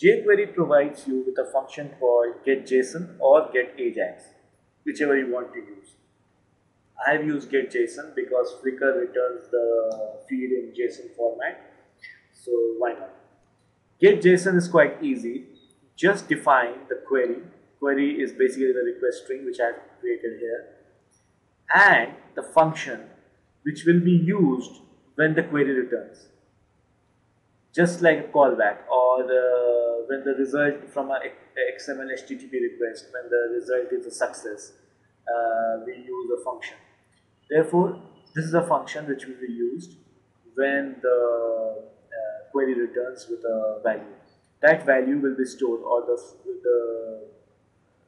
jQuery provides you with a function called getJSON or getAjax, whichever you want to use. I have used getJSON because Flickr returns the feed in JSON format, so why not? GetJSON is quite easy. Just define the query. Query is basically the request string which I have created here, and the function which will be used when the query returns. Just like a callback, or when the result from a XML HTTP request, when the result is a success, we use a function. Therefore, this is a function which will be used when the query returns with a value. That value will be stored, or the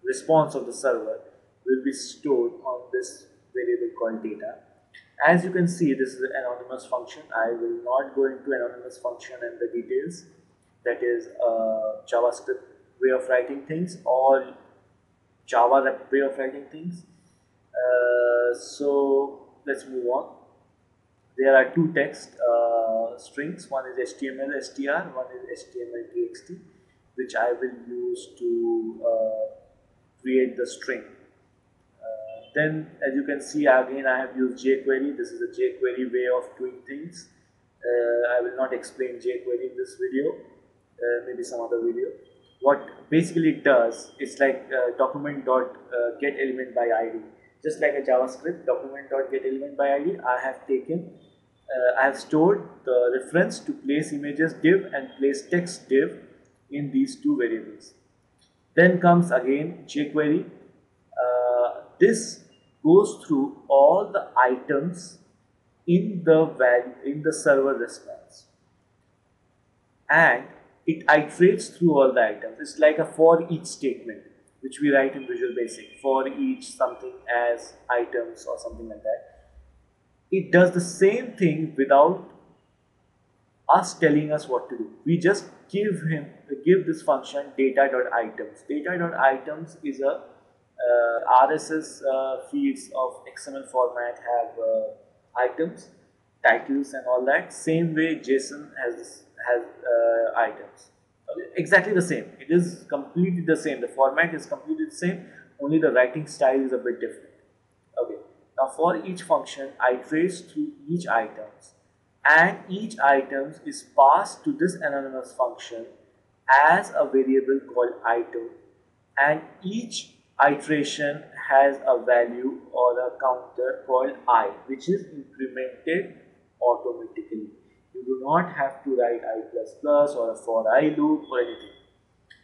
response of the server will be stored on this variable called data. As you can see, this is an anonymous function. I will not go into anonymous function and the details. That is JavaScript way of writing things or Java way of writing things. So let's move on. There are two text strings. One is HTML str, one is HTML txt, which I will use to create the string. Then, as you can see, again I have used jQuery. This is a jQuery way of doing things. I will not explain jQuery in this video, maybe some other video. What basically it does, it's like document.getElementById. Just like a JavaScript, document.getElementById, I have stored the reference to place images div and place text div in these two variables. Then comes again jQuery. This goes through all the items in the server response, and it iterates through all the items. It's like a for each statement which we write in Visual Basic. For each something as items or something like that. It does the same thing without us telling us what to do. We just give this function data.items. Data.items is a RSS feeds of XML format have items, titles and all that. Same way JSON has items. Okay. Exactly the same. It is completely the same. The format is completely the same. Only the writing style is a bit different. Okay. Now for each function, iterates through each items, and each item is passed to this anonymous function as a variable called item, and each iteration has a value or a counter called I, which is incremented automatically. You do not have to write I++ or a for I loop or anything.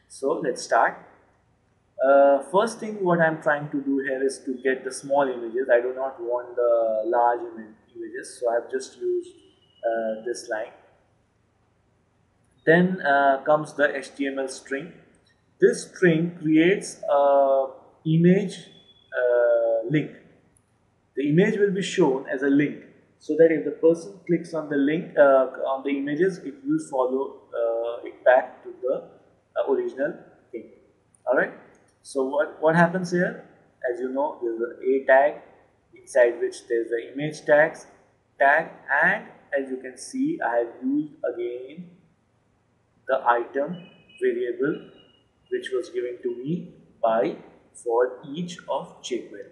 So let's start. First thing what I'm trying to do here is to get the small images. I do not want the large images, so I've just used this line. Then comes the HTML string. This string creates a image link. The image will be shown as a link, so that if the person clicks on the link on the images, it will follow it back to the original thing. Alright, so what happens here? As you know, there is a tag inside which there is the image tag, and as you can see, I have used again the item variable which was given to me by for each of jQuery.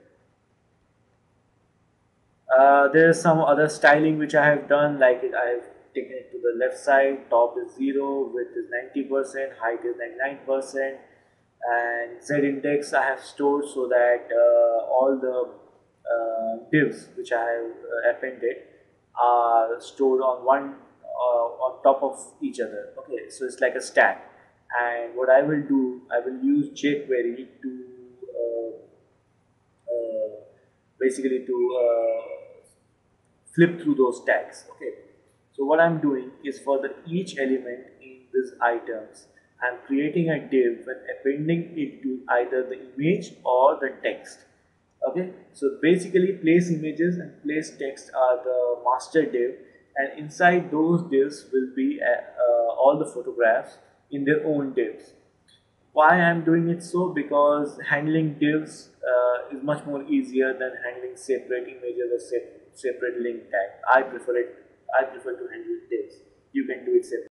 There is some other styling which I have done, like I have taken it to the left side. Top is 0, width is 90%, height is 99%, and Z index I have stored so that all the divs which I have appended are stored on top of each other. Okay, so it's like a stack. And what I will do, I will use jQuery to basically to flip through those tags. Okay, so what I'm doing is for each element in these items, I'm creating a div and appending it to either the image or the text. Okay, so basically place images and place text are the master div, and inside those divs will be all the photographs in their own divs. Why I'm doing it so? Because handling divs is much more easier than handling separate images or separate link tag. I prefer to handle divs. You can do it separately.